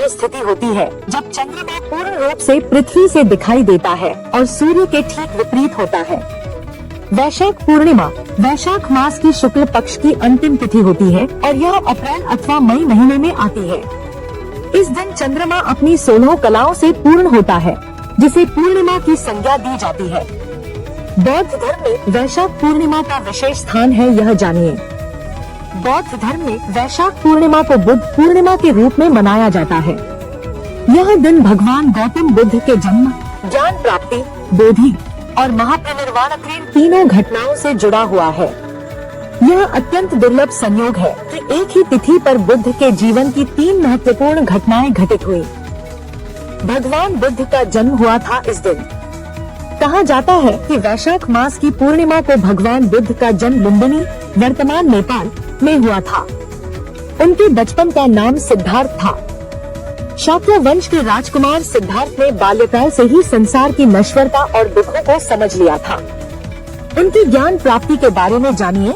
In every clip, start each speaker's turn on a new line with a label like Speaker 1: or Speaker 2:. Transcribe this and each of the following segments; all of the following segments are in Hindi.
Speaker 1: वो स्थिति होती है जब चंद्रमा पूर्ण रूप से पृथ्वी से दिखाई देता है और सूर्य के ठीक विपरीत होता है। वैशाख पूर्णिमा वैशाख मास की शुक्ल पक्ष की अंतिम तिथि होती है और यह अप्रैल अथवा मई महीने में आती है। इस दिन चंद्रमा अपनी 16 कलाओं से पूर्ण होता है, जिसे पूर्णिमा की संज्ञा दी जाती है। बौद्ध धर्म में वैशाख पूर्णिमा का विशेष स्थान है, यह जानिए। बौद्ध धर्म में वैशाख पूर्णिमा को बुद्ध पूर्णिमा के रूप में मनाया जाता है। यह दिन भगवान गौतम बुद्ध के जन्म, ज्ञान प्राप्ति, बोधि और महापरिनिर्वाण तीनों घटनाओं से जुड़ा हुआ है। यह अत्यंत दुर्लभ संयोग है कि एक ही तिथि पर बुद्ध के जीवन की 3 महत्वपूर्ण घटनाएं घटित हुई। भगवान बुद्ध का जन्म हुआ था इस दिन। कहा जाता है कि वैशाख मास की पूर्णिमा को भगवान बुद्ध का जन्म लुम्बिनी, वर्तमान नेपाल में हुआ था। उनके बचपन का नाम सिद्धार्थ था। शाक्य वंश के राजकुमार सिद्धार्थ ने बाल्यकाल से ही संसार की नश्वरता और दुखों को समझ लिया था। उनकी ज्ञान प्राप्ति के बारे में जानिए।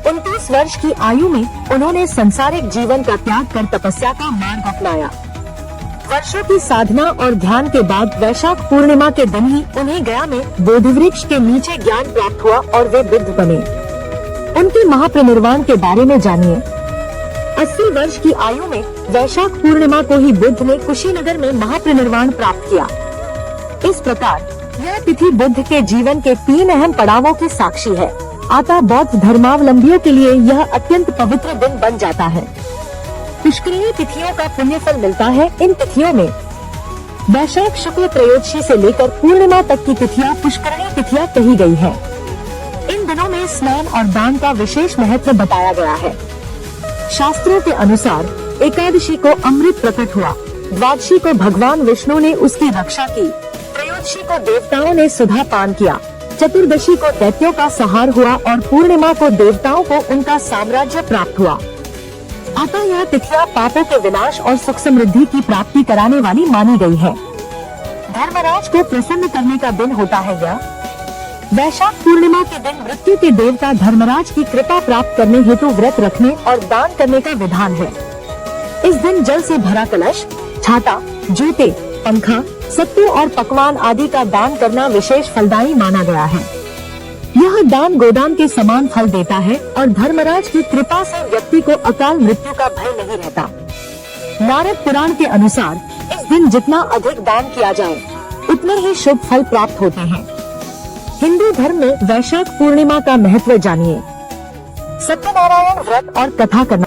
Speaker 1: 29 वर्ष की आयु में उन्होंने संसारिक जीवन का त्याग कर तपस्या का मार्ग अपनाया। वर्षों की साधना और ध्यान के बाद वैशाख पूर्णिमा के दिन ही उन्हें गया में बोधिवृक्ष के नीचे ज्ञान प्राप्त हुआ और वे बुद्ध बने। उनके महापरिनिर्वाण के बारे में जानिए। 80 वर्ष की आयु में वैशाख पूर्णिमा को ही बुद्ध ने कुशीनगर में महापरिनिर्वाण प्राप्त किया। इस प्रकार यह तिथि बुद्ध के जीवन के 3 अहम पड़ावों की साक्षी है। अतः बौद्ध धर्मावलंबियों के लिए यह अत्यंत पवित्र दिन बन जाता है। पुष्करिणी तिथियों का पुण्य फल मिलता है। इन तिथियों में वैशाख शुक्ल त्रयोदशी से लेकर पूर्णिमा तक की तिथियां पुष्करिणी तिथियां कही गई है। इन दिनों में स्नान और दान का विशेष महत्व बताया गया है। शास्त्रों के अनुसार एकादशी को अमृत प्रकट हुआ, द्वादशी को भगवान विष्णु ने उसकी रक्षा की, त्रयोदशी को देवताओं ने सुधा पान किया, चतुर्दशी को दैत्यों का संहार हुआ और पूर्णिमा को देवताओं को उनका साम्राज्य प्राप्त हुआ। अतः यह तिथियां पापों के विनाश और सुख समृद्धि की प्राप्ति कराने वाली मानी गई है। धर्मराज को प्रसन्न करने का दिन होता है यह। वैशाख पूर्णिमा के दिन मृत्यु के देवता धर्मराज की कृपा प्राप्त करने हेतु व्रत रखने और दान करने का विधान है। इस दिन जल से भरा कलश, छाता, जूते, पंखा, सत्तू और पकवान आदि का दान करना विशेष फलदायी माना गया है। यह दान गोदान के समान फल देता है और धर्मराज की कृपा से व्यक्ति को अकाल मृत्यु का भय नहीं रहता। नारद पुराण के अनुसार इस दिन जितना अधिक दान किया जाए उतने ही शुभ फल प्राप्त होते हैं। हिंदू धर्म में वैशाख पूर्णिमा का महत्व जानिए। सत्यनारायण व्रत और कथा करना।